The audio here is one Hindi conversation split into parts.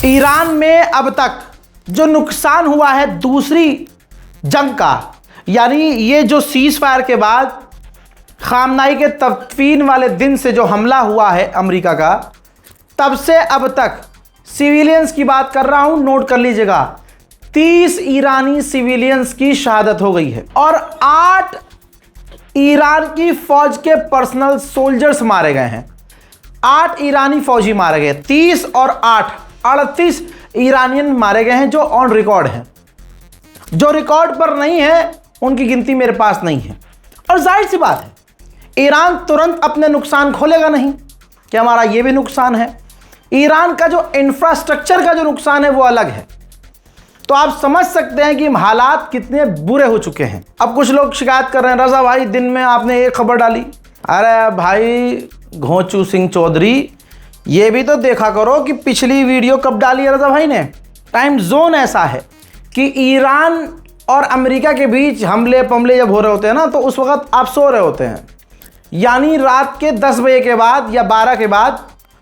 ईरान में अब तक जो नुकसान हुआ है दूसरी जंग का, यानी ये जो सीज फायर के बाद खामनाई के तदफीन वाले दिन से जो हमला हुआ है अमेरिका का, तब से अब तक सिविलियंस की बात कर रहा हूं, नोट कर लीजिएगा, 30 ईरानी सिविलियंस की शहादत हो गई है और 8 ईरान की फौज के पर्सनल सोल्जर्स मारे गए हैं। 8 ईरानी फौजी मारे गए, 30 और 8 38 ईरानियन मारे गए हैं जो ऑन रिकॉर्ड हैं। जो रिकॉर्ड पर नहीं है उनकी गिनती मेरे पास नहीं है। और जाहिर सी बात है, ईरान तुरंत अपने नुकसान खोलेगा नहीं कि हमारा ये भी नुकसान है। ईरान का जो इंफ्रास्ट्रक्चर का जो नुकसान है वो अलग है। तो आप समझ सकते हैं कि हालात कितने बुरे हो चुके हैं। अब कुछ लोग शिकायत कर रहे हैं, रजा भाई दिन में आपने एक खबर डाली। अरे भाई घोंचू सिंह चौधरी, ये भी तो देखा करो कि पिछली वीडियो कब डाली है रजा भाई ने। टाइम जोन ऐसा है कि ईरान और अमेरिका के बीच हमले पमले जब हो रहे होते हैं ना, तो उस वक्त आप सो रहे होते हैं, यानी रात के 10 बजे के बाद या 12 के बाद,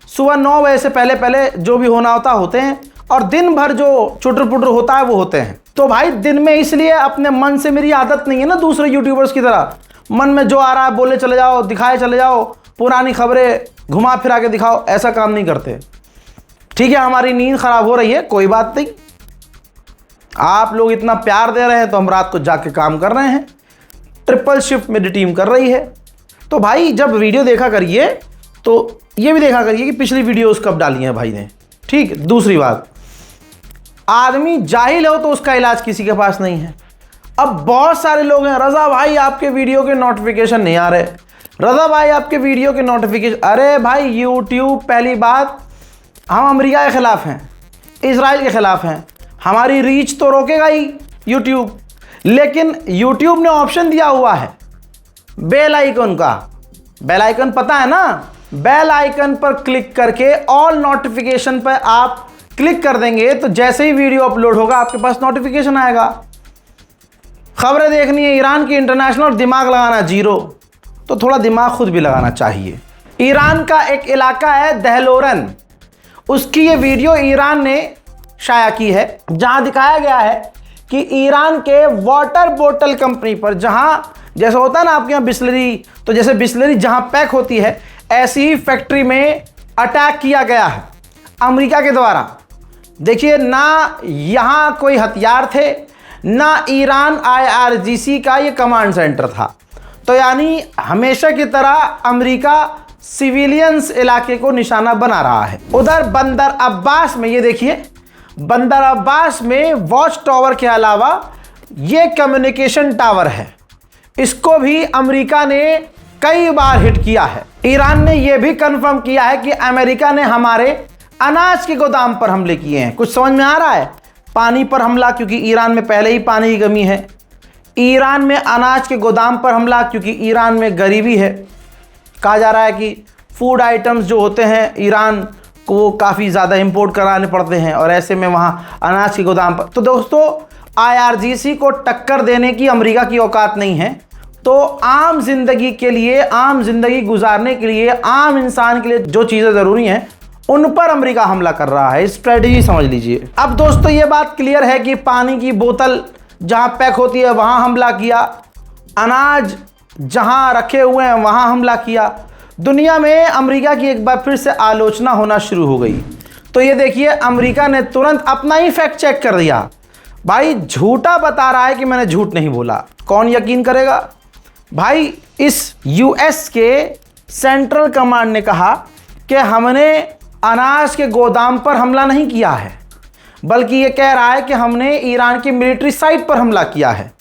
सुबह 9 बजे से पहले पहले जो भी होना होते हैं, और दिन भर जो चुटर पुटर होता है वो होते हैं। तो भाई दिन में इसलिए अपने मन से, मेरी आदत नहीं है ना दूसरे यूट्यूबर्स की तरह, मन में जो आ रहा है बोले चले जाओ, दिखाए चले जाओ, पुरानी खबरें घुमा फिरा के दिखाओ, ऐसा काम नहीं करते। ठीक है, हमारी नींद खराब हो रही है, कोई बात नहीं, आप लोग इतना प्यार दे रहे हैं तो हम रात को जाके काम कर रहे हैं। ट्रिपल शिफ्ट मेरी टीम कर रही है। तो भाई जब वीडियो देखा करिए तो ये भी देखा करिए कि पिछली वीडियोस कब डाली हैं भाई ने। ठीक, दूसरी बात, आदमी जाहिल हो तो उसका इलाज किसी के पास नहीं है। अब बहुत सारे लोग हैं, रजा भाई आपके वीडियो के नोटिफिकेशन नहीं आ रहे, रजा भाई आपके वीडियो के नोटिफिकेशन। अरे भाई यूट्यूब, पहली बात हम अमेरिका के खिलाफ हैं, इजराइल के खिलाफ हैं, हमारी रीच तो रोकेगा ही यूट्यूब, लेकिन यूट्यूब ने ऑप्शन दिया हुआ है बेल आइकन का। बेल आइकन पता है ना, बेल आइकन पर क्लिक करके ऑल नोटिफिकेशन पर आप क्लिक कर देंगे तो जैसे ही वीडियो अपलोड होगा आपके पास नोटिफिकेशन आएगा। खबरें देखनी है ईरान की इंटरनेशनल, दिमाग लगाना जीरो, तो थोड़ा दिमाग खुद भी लगाना चाहिए। ईरान का एक इलाका है दहलोरन, उसकी ये वीडियो ईरान ने शाया की है, जहां दिखाया गया है कि ईरान के वाटर बोतल कंपनी पर, जहां जैसे होता है ना आपके यहाँ बिस्लरी, तो जैसे बिस्लरी जहां पैक होती है ऐसी ही फैक्ट्री में अटैक किया गया है अमेरिका के द्वारा। देखिए, ना यहां कोई हथियार थे, ना ईरान IRGC का ये कमांड सेंटर था। तो यानी हमेशा की तरह अमेरिका सिविलियंस इलाके को निशाना बना रहा है। उधर बंदर अब्बास में, ये देखिए बंदर अब्बास में वॉच टावर के अलावा ये कम्युनिकेशन टावर है, इसको भी अमेरिका ने कई बार हिट किया है। ईरान ने यह भी कंफर्म किया है कि अमेरिका ने हमारे अनाज के गोदाम पर हमले किए हैं। कुछ समझ में आ रहा है? पानी पर हमला, क्योंकि ईरान में पहले ही पानी की कमी है। ईरान में अनाज के गोदाम पर हमला, क्योंकि ईरान में गरीबी है। कहा जा रहा है कि फूड आइटम्स जो होते हैं ईरान को वो काफ़ी ज़्यादा इंपोर्ट कराने पड़ते हैं, और ऐसे में वहाँ अनाज के गोदाम पर। तो दोस्तों, IRGC को टक्कर देने की अमेरिका की औकात नहीं है। तो आम जिंदगी के लिए, आम जिंदगी गुजारने के लिए, आम इंसान के लिए जो चीज़ें ज़रूरी हैं उन पर अमेरिका हमला कर रहा है। स्ट्रेटजी समझ लीजिए। अब दोस्तों ये बात क्लियर है कि पानी की बोतल जहाँ पैक होती है वहाँ हमला किया, अनाज जहाँ रखे हुए हैं वहाँ हमला किया। दुनिया में अमेरिका की एक बार फिर से आलोचना होना शुरू हो गई। तो ये देखिए, अमेरिका ने तुरंत अपना ही फैक्ट चेक कर दिया। भाई झूठा बता रहा है कि मैंने झूठ नहीं बोला, कौन यकीन करेगा? भाई इस US के सेंट्रल कमांड ने कहा कि हमने अनाज के गोदाम पर हमला नहीं किया है, बल्कि ये कह रहा है कि हमने ईरान की मिलिट्री साइट पर हमला किया है।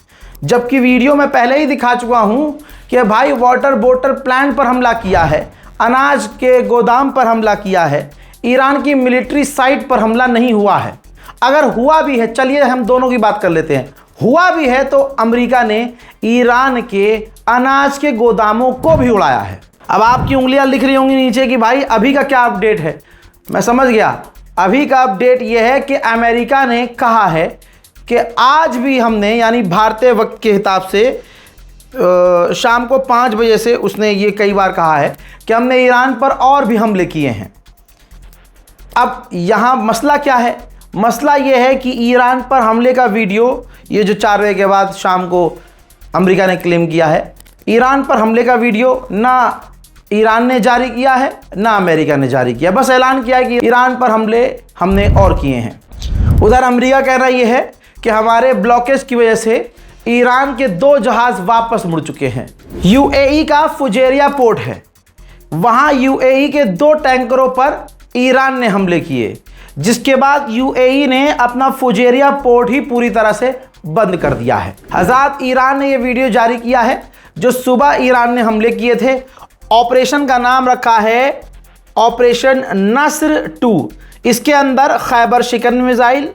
जबकि वीडियो में पहले ही दिखा चुका हूं कि भाई वाटर बोतल प्लांट पर हमला किया है, अनाज के गोदाम पर हमला किया है, ईरान की मिलिट्री साइट पर हमला नहीं हुआ है। अगर हुआ भी है, चलिए हम दोनों की बात कर लेते हैं, हुआ भी है तो अमेरिका ने ईरान के अनाज के गोदामों को भी उड़ाया है। अब आपकी उंगलियां लिख रही होंगी नीचे कि भाई अभी का क्या अपडेट है। मैं समझ गया, अभी का अपडेट यह है कि अमेरिका ने कहा है कि आज भी हमने, यानी भारतीय वक्त के हिसाब से शाम को 5 बजे से उसने ये कई बार कहा है कि हमने ईरान पर और भी हमले किए हैं। अब यहाँ मसला क्या है? मसला ये है कि ईरान पर हमले का वीडियो, ये जो 4 बजे के बाद शाम को अमेरिका ने क्लेम किया है, ईरान पर हमले का वीडियो ना ईरान ने जारी किया है ना अमेरिका ने जारी किया। बस ऐलान किया है कि ईरान पर हमले हमने और किए हैं। उधर अमेरिका कह रहा ये है कि हमारे ब्लॉकेज की वजह से ईरान के 2 जहाज़ वापस मुड़ चुके हैं। यूएई का फुजैरिया पोर्ट है, वहाँ यूएई के 2 टैंकरों पर ईरान ने हमले किए, जिसके बाद यूएई ने अपना फुजैरिया पोर्ट ही पूरी तरह से बंद कर दिया है। हज़रात, ईरान ने यह वीडियो जारी किया है जो सुबह ईरान ने हमले किए थे। ऑपरेशन का नाम रखा है ऑपरेशन नस्र 2। इसके अंदर खैबर शिकन मिसाइल,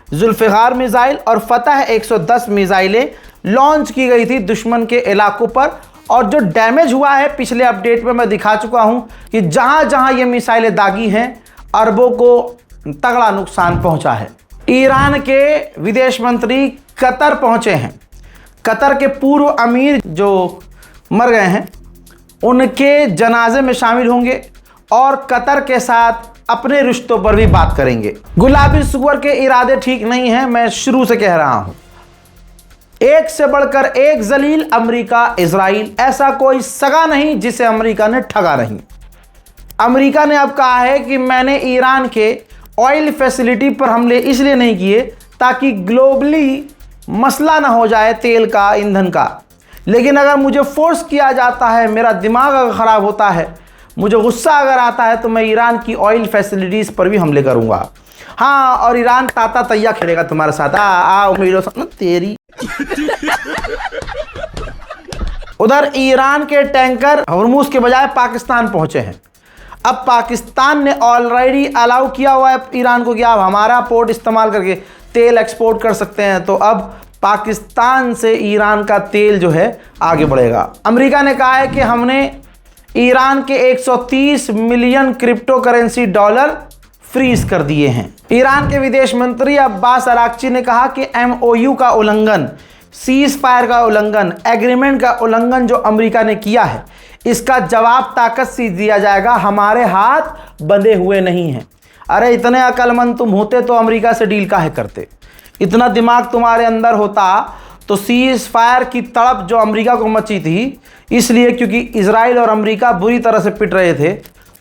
जुल्फ़िकार मिसाइल और फतह 110 मिसाइलें लॉन्च की गई थी दुश्मन के इलाकों पर। और जो डैमेज हुआ है, पिछले अपडेट में मैं दिखा चुका हूं कि जहां जहां ये मिसाइलें दागी हैं, अरबों को तगड़ा नुकसान पहुंचा है। ईरान के विदेश मंत्री कतर पहुंचे हैं। कतर के पूर्व अमीर जो मर गए हैं उनके जनाजे में शामिल होंगे और कतर के साथ अपने रिश्तों पर भी बात करेंगे। गुलाबी सुअर के इरादे ठीक नहीं हैं, मैं शुरू से कह रहा हूं। एक से बढ़कर एक जलील अमेरिका, इजराइल, ऐसा कोई सगा नहीं जिसे अमेरिका ने ठगा नहीं। अमेरिका ने अब कहा है कि मैंने ईरान के ऑयल फैसिलिटी पर हमले इसलिए नहीं किए ताकि ग्लोबली मसला ना हो जाए तेल का, ईंधन का। लेकिन अगर मुझे फोर्स किया जाता है, मेरा दिमाग अगर ख़राब होता है, मुझे गुस्सा अगर आता है, तो मैं ईरान की ऑयल फैसिलिटीज़ पर भी हमले करूंगा। हाँ, और ईरान ताता तैया खेलेगा तुम्हारे साथ। मेरे साथ तेरी। उधर ईरान के टैंकर हॉर्मुज के बजाय पाकिस्तान पहुंचे हैं। अब पाकिस्तान ने ऑलरेडी अलाउ किया हुआ है ईरान को कि आप हमारा पोर्ट इस्तेमाल करके तेल एक्सपोर्ट कर सकते हैं। तो अब पाकिस्तान से ईरान का तेल जो है आगे बढ़ेगा। अमेरिका ने कहा है कि हमने ईरान के 130 million cryptocurrency dollar freeze कर दिए हैं। ईरान के विदेश मंत्री अब्बास अराक्ची ने कहा कि एमओयू का उल्लंघन, सीज फायर का उल्लंघन, एग्रीमेंट का उल्लंघन जो अमेरिका ने किया है, इसका जवाब ताकत से दिया जाएगा। हमारे हाथ बंधे हुए नहीं हैं। अरे इतने अक्लमंद तुम होते तो अमेरिका से डील काहे करते? इतना दिमाग तुम्हारे अंदर होता तो सीज फायर की तड़प जो अमेरिका को मची थी, इसलिए क्योंकि इजराइल और अमेरिका बुरी तरह से पिट रहे थे,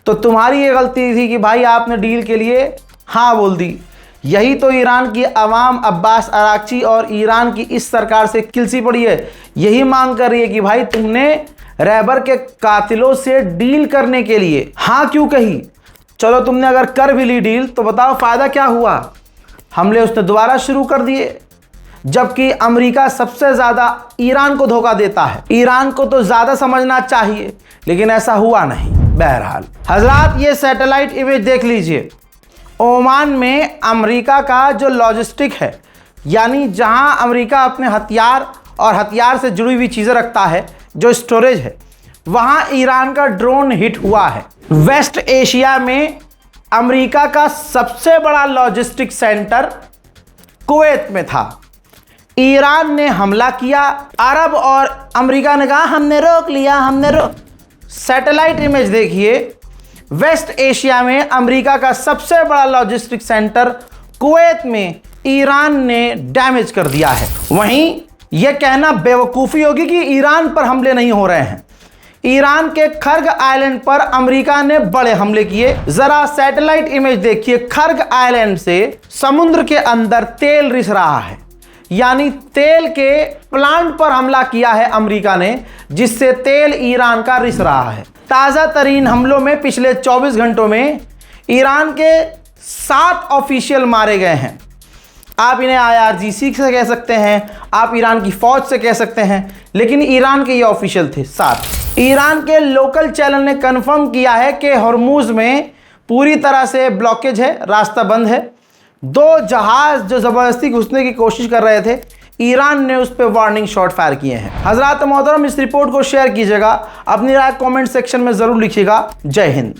तो तुम्हारी ये गलती थी कि भाई आपने डील के लिए हाँ बोल दी। यही तो ईरान की अवाम अब्बास अराक्ची और ईरान की इस सरकार से किलसी पड़ी है। यही मांग कर रही है कि भाई तुमने रहबर के कातिलों से डील करने के लिए हाँ क्यों कही? चलो तुमने अगर कर भी ली डील तो बताओ फ़ायदा क्या हुआ? हमले उसने दोबारा शुरू कर दिए, जबकि अमेरिका सबसे ज़्यादा ईरान को धोखा देता है। ईरान को तो ज़्यादा समझना चाहिए, लेकिन ऐसा हुआ नहीं। बहरहाल हजरात, ये सैटेलाइट इमेज देख लीजिए। ओमान में अमेरिका का जो लॉजिस्टिक है, यानी जहां अमेरिका अपने हथियार और हथियार से जुड़ी हुई चीज़ें रखता है, जो स्टोरेज है, वहां ईरान का ड्रोन हिट हुआ है। वेस्ट एशिया में अमेरिका का सबसे बड़ा लॉजिस्टिक सेंटर कुवैत में था। ईरान ने हमला किया, अरब और अमेरिका ने कहा हमने रोक लिया, हमने रोक। सैटेलाइट इमेज देखिए, वेस्ट एशिया में अमेरिका का सबसे बड़ा लॉजिस्टिक सेंटर कुवैत में ईरान ने डैमेज कर दिया है। वहीं यह कहना बेवकूफ़ी होगी कि ईरान पर हमले नहीं हो रहे हैं। ईरान के खर्ग आइलैंड पर अमेरिका ने बड़े हमले किए। जरा सैटेलाइट इमेज देखिए, खर्ग आइलैंड से समुद्र के अंदर तेल रिस रहा है, यानी तेल के प्लांट पर हमला किया है अमेरिका ने, जिससे तेल ईरान का रिस रहा है। ताज़ा तरीन हमलों में पिछले 24 घंटों में ईरान के 7 ऑफिशियल मारे गए हैं। आप इन्हें IRGC से कह सकते हैं, आप ईरान की फ़ौज से कह सकते हैं, लेकिन ईरान के ये ऑफिशियल थे 7। ईरान के लोकल चैनल ने कन्फर्म किया है कि हॉर्मुज में पूरी तरह से ब्लॉकेज है, रास्ता बंद है। 2 जहाज़ जो ज़बरदस्ती घुसने की कोशिश कर रहे थे, ईरान ने उस पर वार्निंग शॉट फायर किए हैं। हज़रात मोहतरम, इस रिपोर्ट को शेयर कीजिएगा, अपनी राय कमेंट सेक्शन में ज़रूर लिखिएगा। जय हिंद।